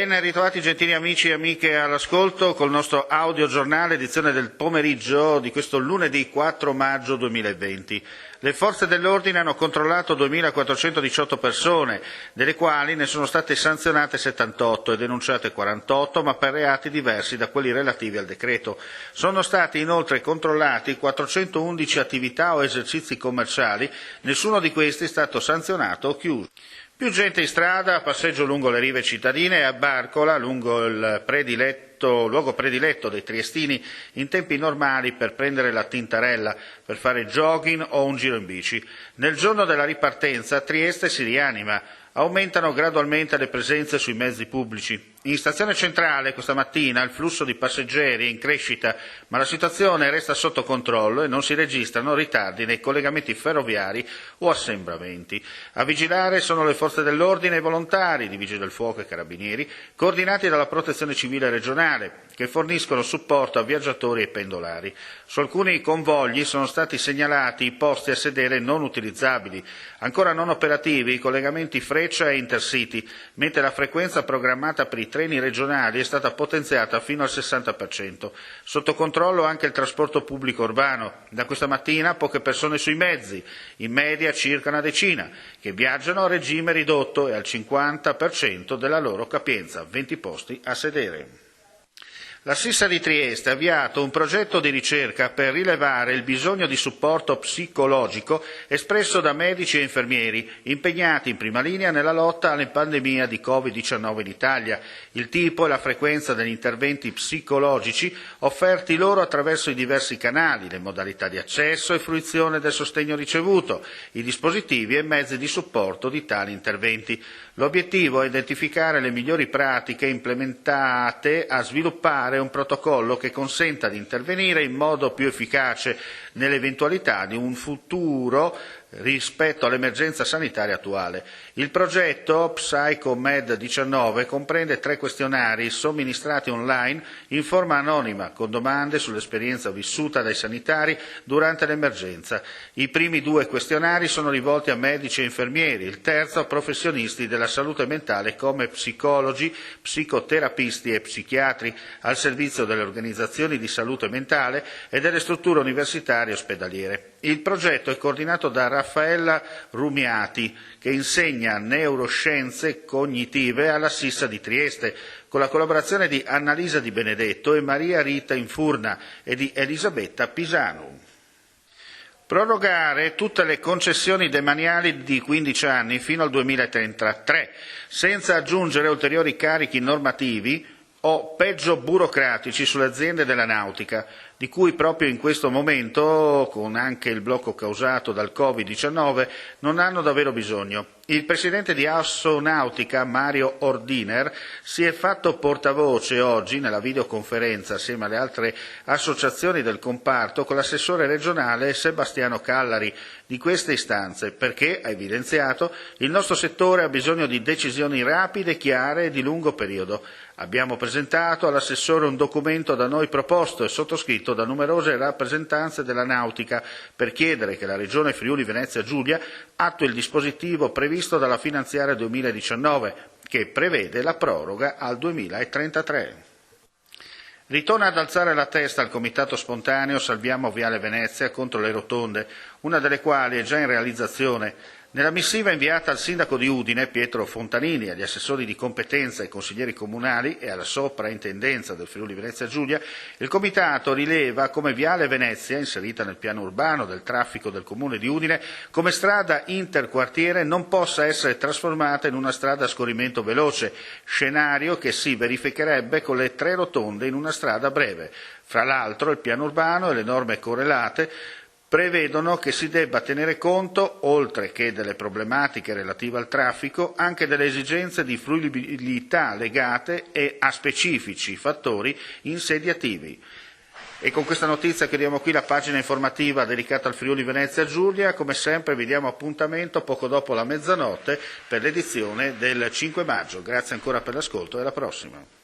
Ben ritrovati gentili amici e amiche all'ascolto col nostro audiogiornale, edizione del pomeriggio di questo lunedì 4 maggio 2020. Le forze dell'ordine hanno controllato 2.418 persone, delle quali ne sono state sanzionate 78 e denunciate 48, ma per reati diversi da quelli relativi al decreto. Sono stati inoltre controllati 411 attività o esercizi commerciali, nessuno di questi è stato sanzionato o chiuso. Più gente in strada, a passeggio lungo le rive cittadine e a Barcola, lungo il luogo prediletto dei triestini in tempi normali per prendere la tintarella, per fare jogging o un giro in bici. Nel giorno della ripartenza Trieste si rianima, aumentano gradualmente le presenze sui mezzi pubblici. In stazione centrale questa mattina il flusso di passeggeri è in crescita, ma la situazione resta sotto controllo e non si registrano ritardi nei collegamenti ferroviari o assembramenti. A vigilare sono le forze dell'ordine e volontari di Vigili del Fuoco e Carabinieri, coordinati dalla Protezione Civile regionale, che forniscono supporto a viaggiatori e pendolari. Su alcuni convogli sono stati segnalati i posti a sedere non utilizzabili. Ancora non operativi i collegamenti Freccia e Intercity, mentre la frequenza programmata per i treni regionali è stata potenziata fino al 60%. Sotto controllo anche il trasporto pubblico urbano. Da questa mattina poche persone sui mezzi, in media circa una decina, che viaggiano a regime ridotto e al 50% della loro capienza, 20 posti a sedere. La Sissa di Trieste ha avviato un progetto di ricerca per rilevare il bisogno di supporto psicologico espresso da medici e infermieri impegnati in prima linea nella lotta alla pandemia di Covid-19 in Italia, il tipo e la frequenza degli interventi psicologici offerti loro attraverso i diversi canali, le modalità di accesso e fruizione del sostegno ricevuto, i dispositivi e mezzi di supporto di tali interventi. L'obiettivo è identificare le migliori pratiche implementate a sviluppare un protocollo che consenta di intervenire in modo più efficace nell'eventualità di un futuro rispetto all'emergenza sanitaria attuale. Il progetto PsychoMed 19 comprende 3 questionari somministrati online in forma anonima, con domande sull'esperienza vissuta dai sanitari durante l'emergenza. I primi 2 questionari sono rivolti a medici e infermieri, il terzo a professionisti della salute mentale come psicologi, psicoterapisti e psichiatri al servizio delle organizzazioni di salute mentale e delle strutture universitarie e ospedaliere. Il progetto è coordinato da Raffaella Rumiati, che insegna neuroscienze cognitive alla Sissa di Trieste, con la collaborazione di Annalisa Di Benedetto e Maria Rita Infurna e di Elisabetta Pisanu. Prorogare tutte le concessioni demaniali di 15 anni fino al 2033, senza aggiungere ulteriori carichi normativi o peggio burocratici sulle aziende della nautica, di cui proprio in questo momento, con anche il blocco causato dal Covid-19, non hanno davvero bisogno. Il presidente di Assonautica, Mario Ordiner, si è fatto portavoce oggi nella videoconferenza assieme alle altre associazioni del comparto con l'assessore regionale Sebastiano Callari di queste istanze, perché, ha evidenziato, il nostro settore ha bisogno di decisioni rapide, chiare e di lungo periodo. Abbiamo presentato all'assessore un documento da noi proposto e sottoscritto da numerose rappresentanze della nautica per chiedere che la Regione Friuli Venezia Giulia attui il dispositivo previsto dalla finanziaria 2019 che prevede la proroga al 2033. Ritorna ad alzare la testa il comitato spontaneo Salviamo Viale Venezia contro le rotonde, una delle quali è già in realizzazione. Nella missiva inviata al sindaco di Udine, Pietro Fontanini, agli assessori di competenza, ai consiglieri comunali e alla soprintendenza del Friuli Venezia Giulia, il comitato rileva come Viale Venezia, inserita nel piano urbano del traffico del comune di Udine, come strada interquartiere non possa essere trasformata in una strada a scorrimento veloce, scenario che si verificherebbe con le 3 rotonde in una strada breve. Fra l'altro il piano urbano e le norme correlate prevedono che si debba tenere conto, oltre che delle problematiche relative al traffico, anche delle esigenze di fruibilità legate a specifici fattori insediativi. E con questa notizia chiudiamo qui la pagina informativa dedicata al Friuli Venezia Giulia. Come sempre vi diamo appuntamento poco dopo la mezzanotte per l'edizione del 5 maggio. Grazie ancora per l'ascolto e alla prossima.